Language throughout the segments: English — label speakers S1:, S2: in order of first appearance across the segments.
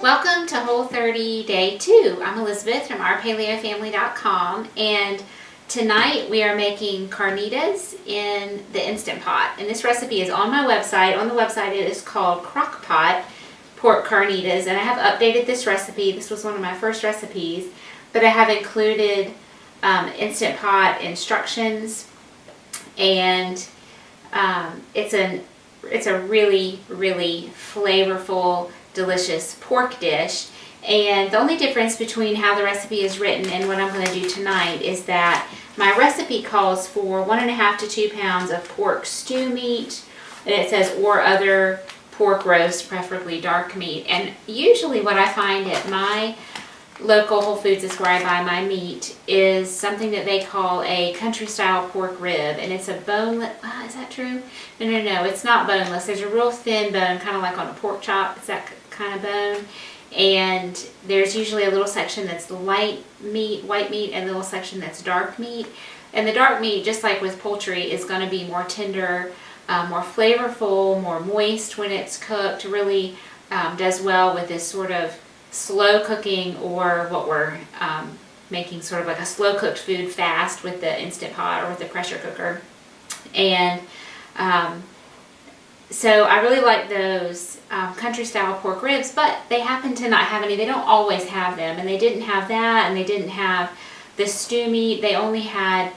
S1: Welcome to Whole 30 Day 2. I'm Elizabeth from ourpaleofamily.com, and tonight we are making carnitas in the Instant Pot. And this recipe is on my website. On the website it is called Crock Pot Pork Carnitas, and I have updated this recipe. This was one of my first recipes, but I have included Instant Pot instructions, and it's a really flavorful, delicious pork dish. And the only difference between how the recipe is written and what I'm going to do tonight is that my recipe calls for 1.5 to 2 pounds of pork stew meat, and it says or other pork roast, preferably dark meat. And usually what I find at my local Whole Foods is where I buy my meat is something that they call a country style pork rib, and it's a boneless. Is that true? No, it's not boneless. There's a real thin bone, kind of like on a pork chop. It's that kind of bone, and there's usually a little section that's white meat, and a little section that's dark meat. And the dark meat, just like with poultry, is going to be more tender, more flavorful, more moist when it's cooked. Really does well with this sort of slow cooking, or what we're making sort of like a slow cooked food fast with the Instant Pot or with the pressure cooker. And so I really like those country style pork ribs, but they happen to not have any. They don't always have them, and they didn't have that, and they didn't have the stew meat. They only had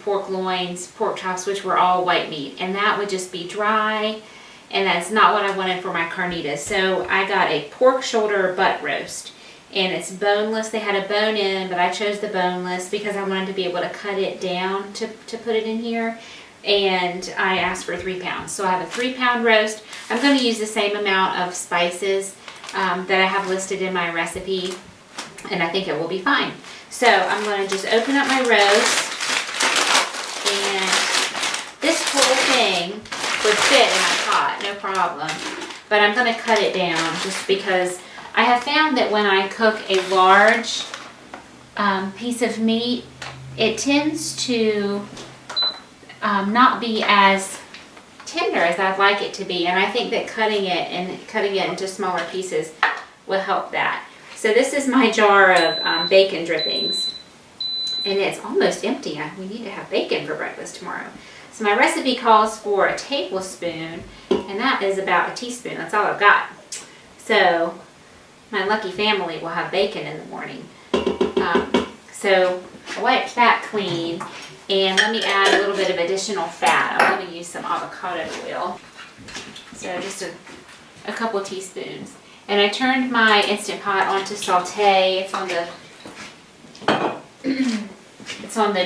S1: pork loins, pork chops, which were all white meat, and that would just be dry, and that's not what I wanted for my carnitas. So I got a pork shoulder butt roast, and it's boneless. They had a bone in, but I chose the boneless because I wanted to be able to cut it down to put it in here. And I asked for 3 pounds. So I have a 3-pound roast. I'm going to use the same amount of spices that I have listed in my recipe, and I think it will be fine. So I'm going to just open up my roast, and this whole thing would fit in my pot, no problem. But I'm going to cut it down just because I have found that when I cook a large piece of meat, it tends to not be as tender as I'd like it to be, and I think that cutting it into smaller pieces will help that. So this is my jar of bacon drippings, and it's almost empty. We need to have bacon for breakfast tomorrow. So my recipe calls for a tablespoon, and that is about a teaspoon. That's all I've got. So my lucky family will have bacon in the morning. So I wiped that clean. And let me add a little bit of additional fat. I'm going to use some avocado oil. So just a couple teaspoons. And I turned my Instant Pot on to saute. It's on the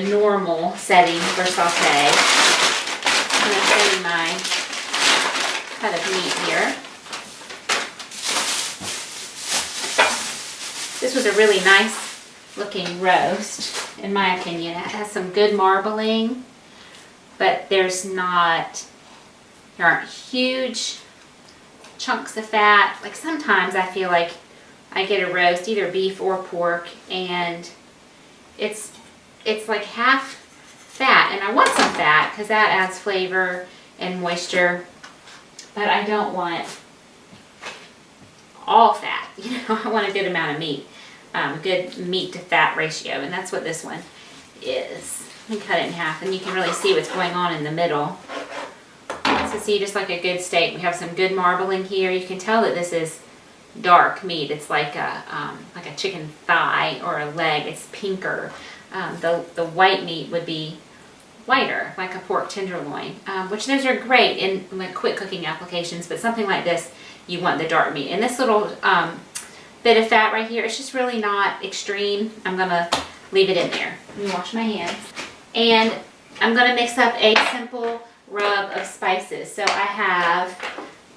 S1: normal setting for saute. I'm going to show you my cut of meat here. This was a really nice looking roast, in my opinion. It has some good marbling, but there aren't huge chunks of fat. Like sometimes I feel like I get a roast, either beef or pork, and it's like half fat, and I want some fat because that adds flavor and moisture, but I don't want all fat. I want a good amount of meat. Good meat to fat ratio, and that's what this one is. Let me cut it in half, and you can really see what's going on in the middle. So see, just like a good steak, we have some good marbling here. You can tell that this is dark meat. It's like a chicken thigh or a leg. It's pinker. The white meat would be whiter, like a pork tenderloin, which those are great in like quick cooking applications, but something like this, you want the dark meat. And this little bit of fat right here, it's just really not extreme. I'm gonna leave it in there. Let me wash my hands. And I'm gonna mix up a simple rub of spices. So I have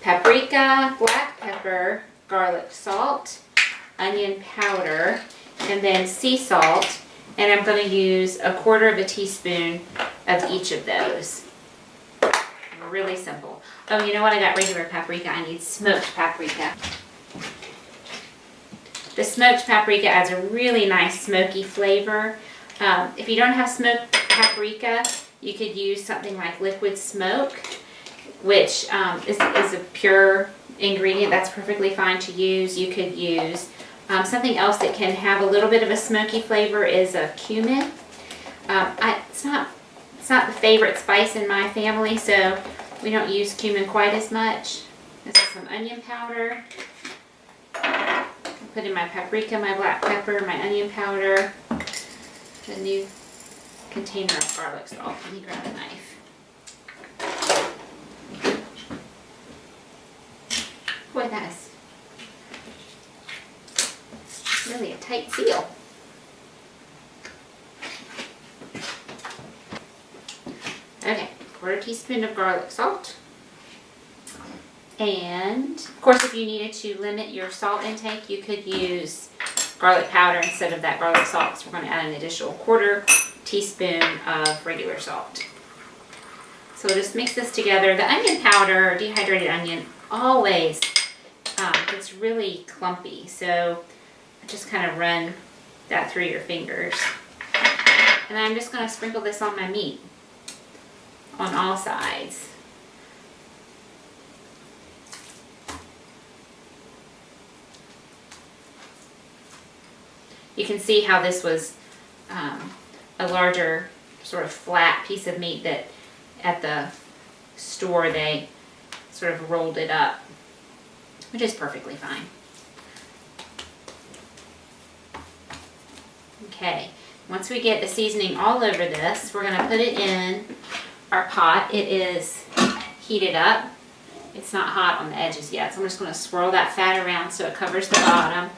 S1: paprika, black pepper, garlic salt, onion powder, and then sea salt. And I'm gonna use 1/4 teaspoon of each of those. Really simple. Oh, you know what? I got regular paprika. I need smoked paprika. The smoked paprika adds a really nice smoky flavor. If you don't have smoked paprika, you could use something like liquid smoke, which is a pure ingredient, that's perfectly fine to use. You could use something else that can have a little bit of a smoky flavor is a cumin. It's not the favorite spice in my family, so we don't use cumin quite as much. This is some onion powder. I'll put in my paprika, my black pepper, my onion powder, a new container of garlic salt. Let me grab a knife. Boy, that is really a tight seal. Okay, 1/4 teaspoon of garlic salt. And of course, if you needed to limit your salt intake, you could use garlic powder instead of that garlic salt. So we're going to add an additional 1/4 teaspoon of regular salt. So we'll just mix this together. The onion powder, or dehydrated onion, always gets really clumpy. So just kind of run that through your fingers. And I'm just going to sprinkle this on my meat on all sides. You can see how this was a larger sort of flat piece of meat that at the store they sort of rolled it up, which is perfectly fine. Okay, once we get the seasoning all over this, we're going to put it in our pot. It is heated up. It's not hot on the edges yet, so I'm just going to swirl that fat around so it covers the bottom.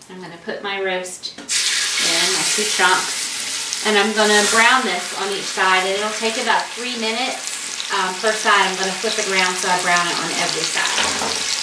S1: I'm going to put my roast in, my 2 chunks, and I'm going to brown this on each side, and it'll take about 3 minutes per side. I'm going to flip it around so I brown it on every side.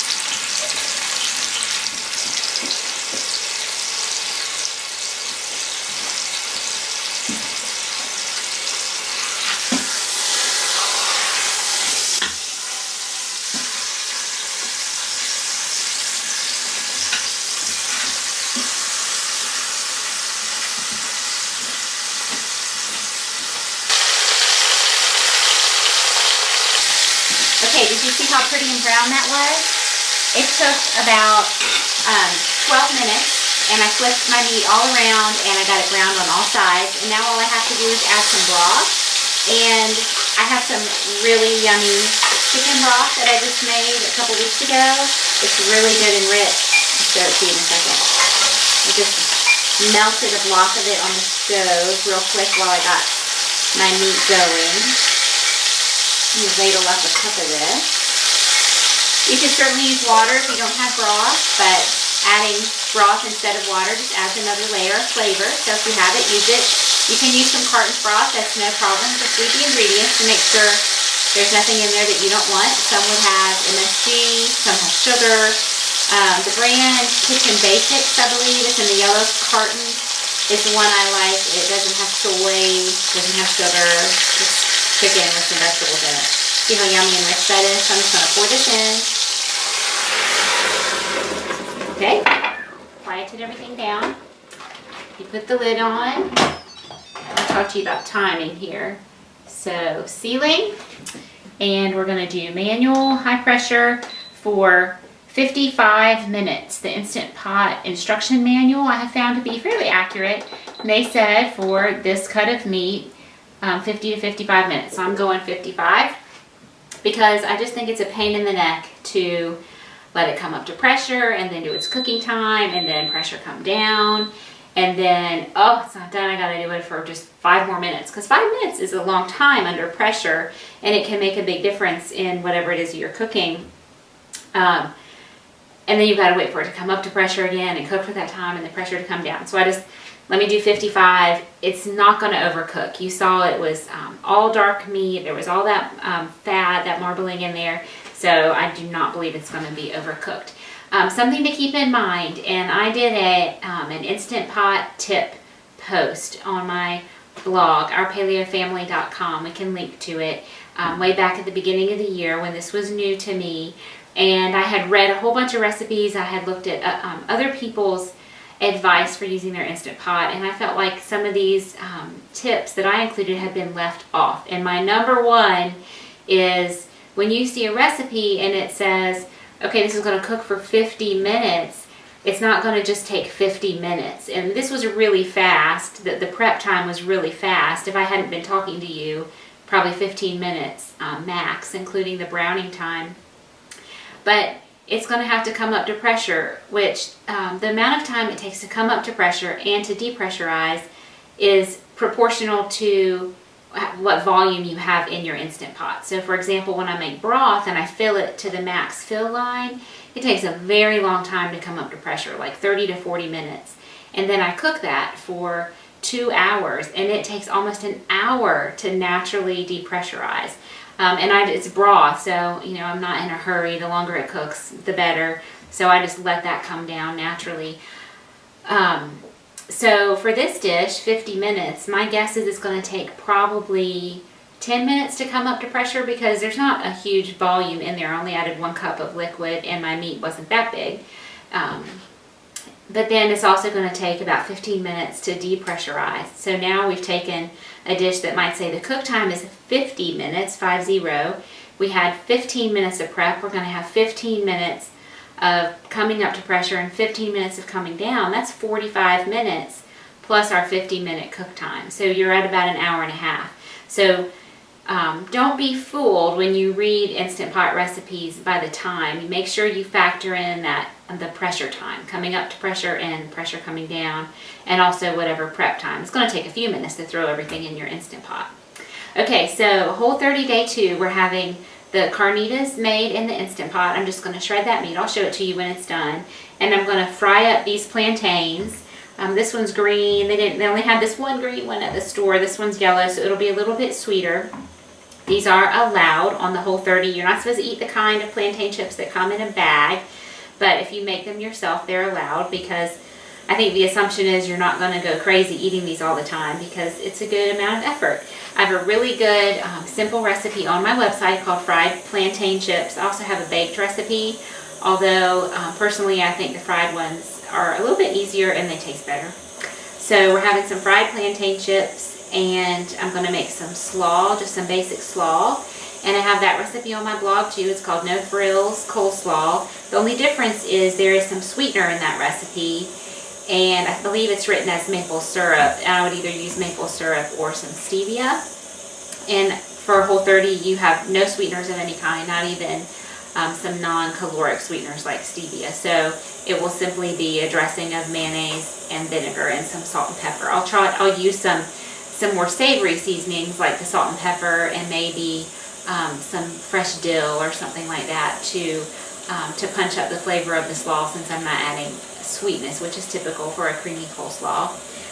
S1: Okay, did you see how pretty and brown that was? It took about 12 minutes, and I flipped my meat all around, and I got it browned on all sides. And now all I have to do is add some broth. And I have some really yummy chicken broth that I just made a couple weeks ago. It's really good and rich. I'll show it to you in a second. I just melted a block of it on the stove real quick while I got my meat going. I'm going to ladle up a cup of this. You can certainly use water if you don't have broth, but adding broth instead of water just adds another layer of flavor. So if you have it, use it. You can use some carton broth, that's no problem. Just read the ingredients to make sure there's nothing in there that you don't want. Some would have MSG, some have sugar. The brand Kitchen Basics, I believe, it's in the yellow carton, is the one I like. It doesn't have soy, doesn't have sugar, just chicken with some vegetables in it. See how yummy and rich that is? So I'm just going to pour this in. Okay, quieted everything down. You put the lid on. I'll talk to you about timing here. So sealing, and we're going to do manual high pressure for 55 minutes. The Instant Pot instruction manual I have found to be fairly accurate. And they said for this cut of meat, 50 to 55 minutes. So I'm going 55 because I just think it's a pain in the neck to let it come up to pressure and then do its cooking time and then pressure come down and then, oh, it's not done. I gotta do it for just 5 more minutes because 5 minutes is a long time under pressure and it can make a big difference in whatever it is you're cooking. And then you've got to wait for it to come up to pressure again and cook for that time and the pressure to come down. So let me do 55. It's not going to overcook. You saw it was all dark meat. There was all that fat, that marbling in there. So I do not believe it's going to be overcooked. Something to keep in mind, and I did an Instant Pot tip post on my blog, ourpaleofamily.com. We can link to it way back at the beginning of the year when this was new to me. And I had read a whole bunch of recipes. I had looked at other people's advice for using their Instant Pot, and I felt like some of these tips that I included had been left off. And my number one is when you see a recipe and it says okay, this is going to cook for 50 minutes, it's not going to just take 50 minutes. And this was really fast. The prep time was really fast. If I hadn't been talking to you, probably 15 minutes max, including the browning time. But it's going to have to come up to pressure, which the amount of time it takes to come up to pressure and to depressurize is proportional to what volume you have in your Instant Pot. So for example, when I make broth and I fill it to the max fill line, it takes a very long time to come up to pressure, like 30 to 40 minutes. And then I cook that for 2 hours, and it takes almost an hour to naturally depressurize. It's broth, so you know, I'm not in a hurry. The longer it cooks, the better. So I just let that come down naturally. So for this dish, 50 minutes, my guess is it's going to take probably 10 minutes to come up to pressure, because there's not a huge volume in there. I only added 1 cup of liquid and my meat wasn't that big. But then it's also going to take about 15 minutes to depressurize. So now we've taken a dish that might say the cook time is 50 minutes, 50. We had 15 minutes of prep. We're going to have 15 minutes of coming up to pressure and 15 minutes of coming down. That's 45 minutes plus our 50-minute cook time. So you're at about an hour and a half. So don't be fooled when you read Instant Pot recipes by the time. You make sure you factor in the pressure time, coming up to pressure and pressure coming down, and also whatever prep time. It's going to take a few minutes to throw everything in your Instant Pot. Okay, so Whole30 Day 2, we're having the carnitas made in the Instant Pot. I'm just going to shred that meat. I'll show it to you when it's done. And I'm going to fry up these plantains. This one's green. They only had this one green one at the store. This one's yellow, so it'll be a little bit sweeter. These are allowed on the Whole30. You're not supposed to eat the kind of plantain chips that come in a bag, but if you make them yourself, they're allowed, because I think the assumption is you're not going to go crazy eating these all the time, because it's a good amount of effort. I have a really good simple recipe on my website called fried plantain chips. I also have a baked recipe, although personally I think the fried ones are a little bit easier and they taste better. So we're having some fried plantain chips, and I'm going to make some slaw, just some basic slaw. And I have that recipe on my blog too. It's called No Frills Coleslaw. The only difference is there is some sweetener in that recipe, and I believe it's written as maple syrup. I would either use maple syrup or some stevia. And for Whole30, you have no sweeteners of any kind, not even some non-caloric sweeteners like stevia. So it will simply be a dressing of mayonnaise and vinegar and some salt and pepper. I'll use some more savory seasonings like the salt and pepper, and maybe some fresh dill or something like that to punch up the flavor of the slaw, since I'm not adding sweetness, which is typical for a creamy coleslaw.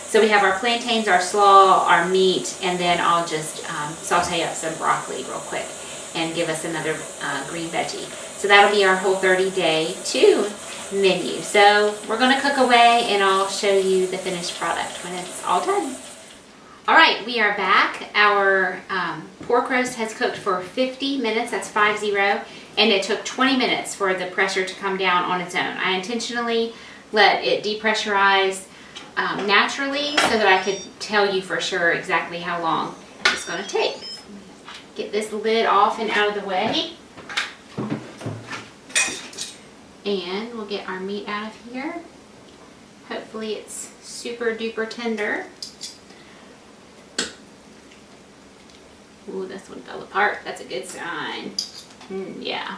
S1: So we have our plantains, our slaw, our meat, and then I'll just saute up some broccoli real quick and give us another green veggie. So that'll be our Whole30 Day 2 menu. So we're going to cook away, and I'll show you the finished product when it's all done. All right, we are back. Our pork roast has cooked for 50 minutes, that's 50, and it took 20 minutes for the pressure to come down on its own. I intentionally let it depressurize naturally so that I could tell you for sure exactly how long it's going to take. Get this lid off and out of the way. And we'll get our meat out of here. Hopefully it's super duper tender. Ooh, this one fell apart. That's a good sign. Yeah.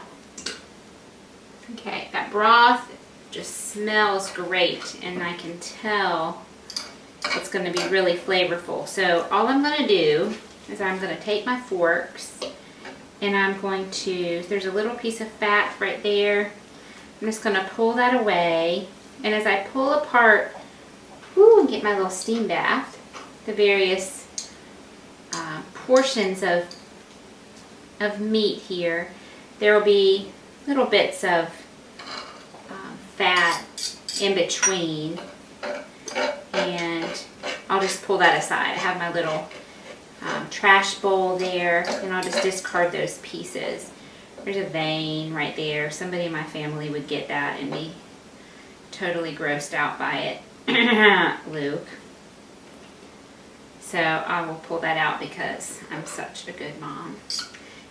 S1: Okay, that broth just smells great, and I can tell it's going to be really flavorful. So all I'm going to do is I'm going to take my forks, and I'm going to, there's a little piece of fat right there. I'm just going to pull that away, and as I pull apart, and get my little steam bath, the various portions of meat here, there will be little bits of fat in between, and I'll just pull that aside. I have my little trash bowl there, and I'll just discard those pieces. There's a vein right there. Somebody in my family would get that and be totally grossed out by it. Luke. So I will pull that out because I'm such a good mom.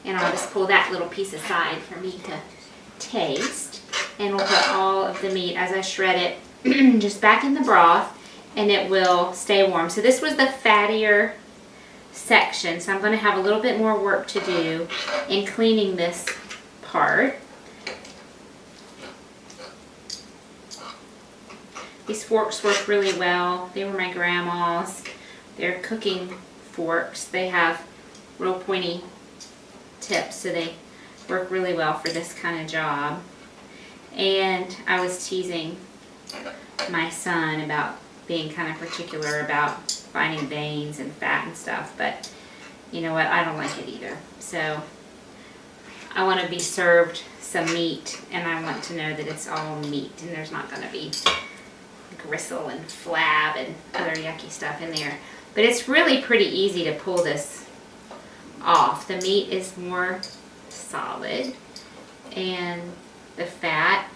S1: And I'll just pull that little piece aside for me to taste, and we'll put all of the meat as I shred it just back in the broth, and it will stay warm. So this was the fattier section, so I'm going to have a little bit more work to do in cleaning this part. These forks work really well. They were my grandma's. They're cooking forks. They have real pointy tips, so they work really well for this kind of job. And I was teasing my son about being kind of particular about finding veins and fat and stuff, but you know what, I don't like it either. So I want to be served some meat, and I want to know that it's all meat and there's not going to be gristle and flab and other yucky stuff in there. But it's really pretty easy to pull this off. The meat is more solid, and the fat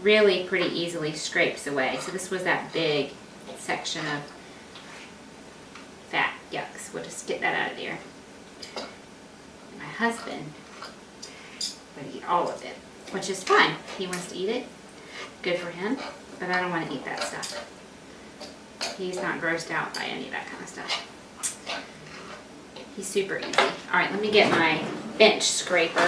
S1: really pretty easily scrapes away. So this was that big section of fat yucks. We'll just get that out of there. My husband would eat all of it, which is fine. He wants to eat it. Good for him. But I don't want to eat that stuff. He's not grossed out by any of that kind of stuff. He's super easy. All right, let me get my bench scraper,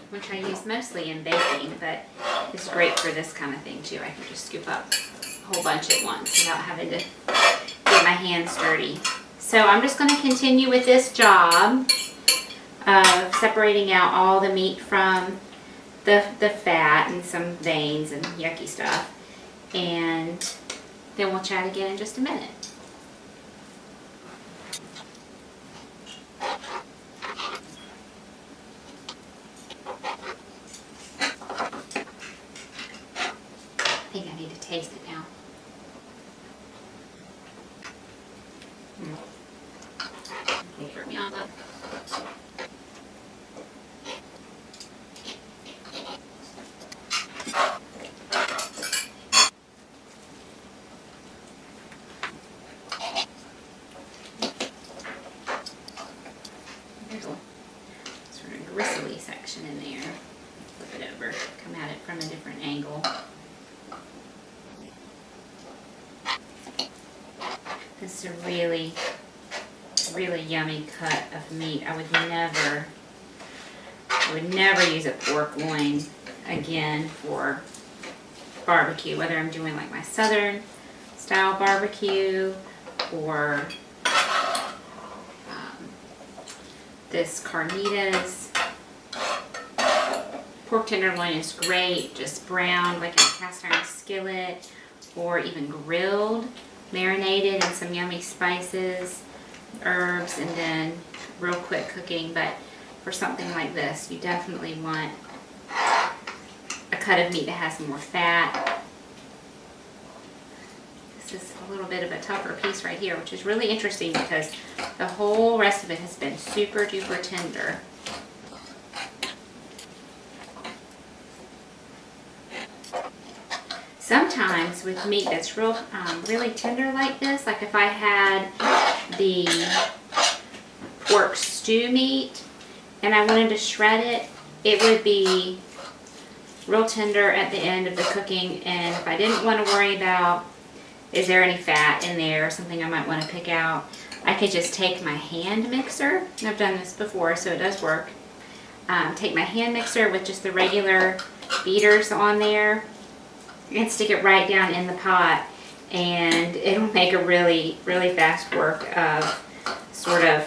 S1: which I use mostly in baking, but it's great for this kind of thing too. I can just scoop up a whole bunch at once without having to get my hands dirty. So I'm just going to continue with this job of separating out all the meat from the fat and some veins and yucky stuff. And then we'll chat again in just a minute. I think I need to taste it now. Take me on that. There's a sort of gristly section in there. Flip it over, come at it from a different angle. This is a really, really yummy cut of meat. I would never use a pork loin again for barbecue, whether I'm doing like my southern style barbecue or this Carnitas. Pork tenderloin is great, just browned like in a cast iron skillet, or even grilled, marinated in some yummy spices, herbs, and then real quick cooking. But for something like this, you definitely want a cut of meat that has more fat. This is a little bit of a tougher piece right here, which is really interesting because the whole rest of it has been super duper tender. Sometimes with meat that's really tender like this, like if I had the pork stew meat and I wanted to shred it, it would be real tender at the end of the cooking, and if I didn't want to worry about is there any fat in there or something I might want to pick out, I could just take my hand mixer, and I've done this before so it does work, take my hand mixer with just the regular beaters on there and stick it right down in the pot, and it'll make a really, really fast work of sort of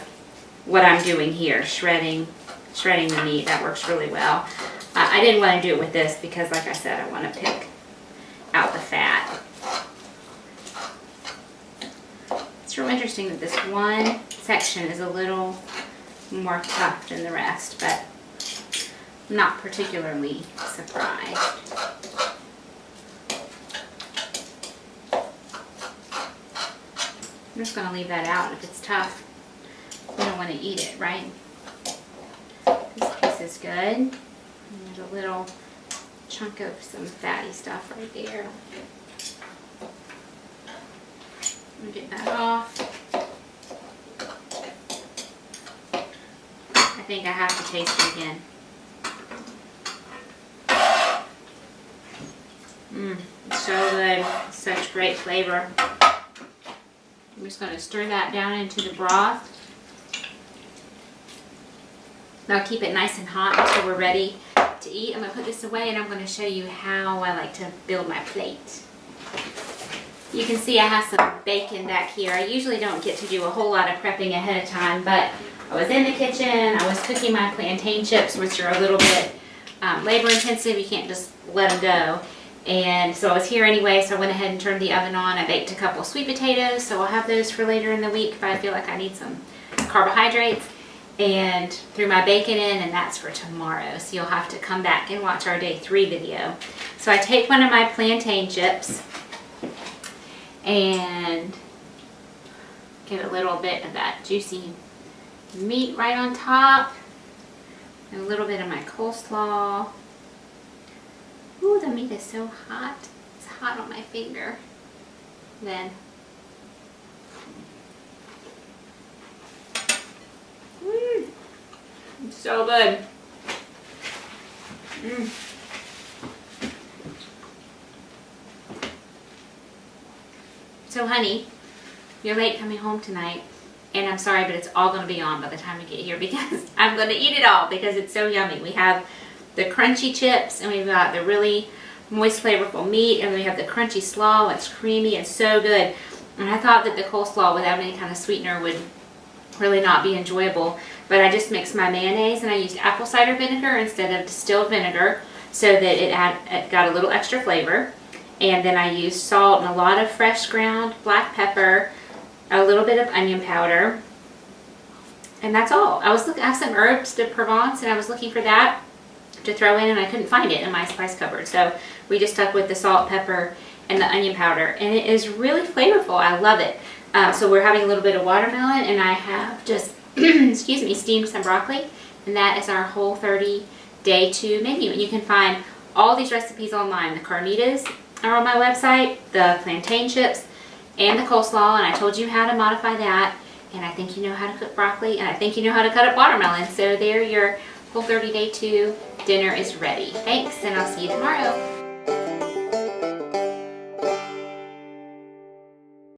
S1: what I'm doing here, shredding the meat. That works really well. I didn't want to do it with this because, like I said, I want to pick out the fat. It's real interesting that this one section is a little more tough than the rest, but I'm not particularly surprised. I'm just going to leave that out. If it's tough, we don't want to eat it, right? This piece is good. And there's a little chunk of some fatty stuff right there. I'm get that off. I think I have to taste it again. so good. Such great flavor. I'm just going to stir that down into the broth. Now keep it nice and hot until we're ready to eat. I'm going to put this away and I'm going to show you how I like to build my plate. You can see I have some bacon back here. I usually don't get to do a whole lot of prepping ahead of time, but I was in the kitchen, I was cooking my plantain chips, which are a little bit labor intensive. You can't just let them go. And so I was here anyway, so I went ahead and turned the oven on. I baked a couple of sweet potatoes, so I'll have those for later in the week if I feel like I need some carbohydrates. And threw my bacon in, and that's for tomorrow. So you'll have to come back and watch our day 3 video. So I take one of my plantain chips and get a little bit of that juicy meat right on top. And a little bit of my coleslaw. Ooh, the meat is so hot. It's hot on my finger. Then it's so good. So honey, you're late coming home tonight, and I'm sorry, but it's all going to be on by the time we get here because I'm going to eat it all because it's so yummy. We have the crunchy chips, and we've got the really moist, flavorful meat, and we have the crunchy slaw. It's creamy and so good. And I thought that the coleslaw without any kind of sweetener would really not be enjoyable, but I just mixed my mayonnaise and I used apple cider vinegar instead of distilled vinegar so that it got a little extra flavor. And then I used salt and a lot of fresh ground black pepper, a little bit of onion powder, and that's all. I have some herbes de Provence, and I was looking for that to throw in, and I couldn't find it in my spice cupboard, so we just stuck with the salt, pepper, and the onion powder, and it is really flavorful. I love it. So we're having a little bit of watermelon, and I have just excuse me, steamed some broccoli, and that is our Whole30 Day 2 menu. And you can find all these recipes online. The Carnitas are on my website, the plantain chips, and the coleslaw, and I told you how to modify that, and I think you know how to cook broccoli, and I think you know how to cut up watermelon. So there, your Whole30 Day 2 dinner is ready. Thanks, and I'll see you tomorrow.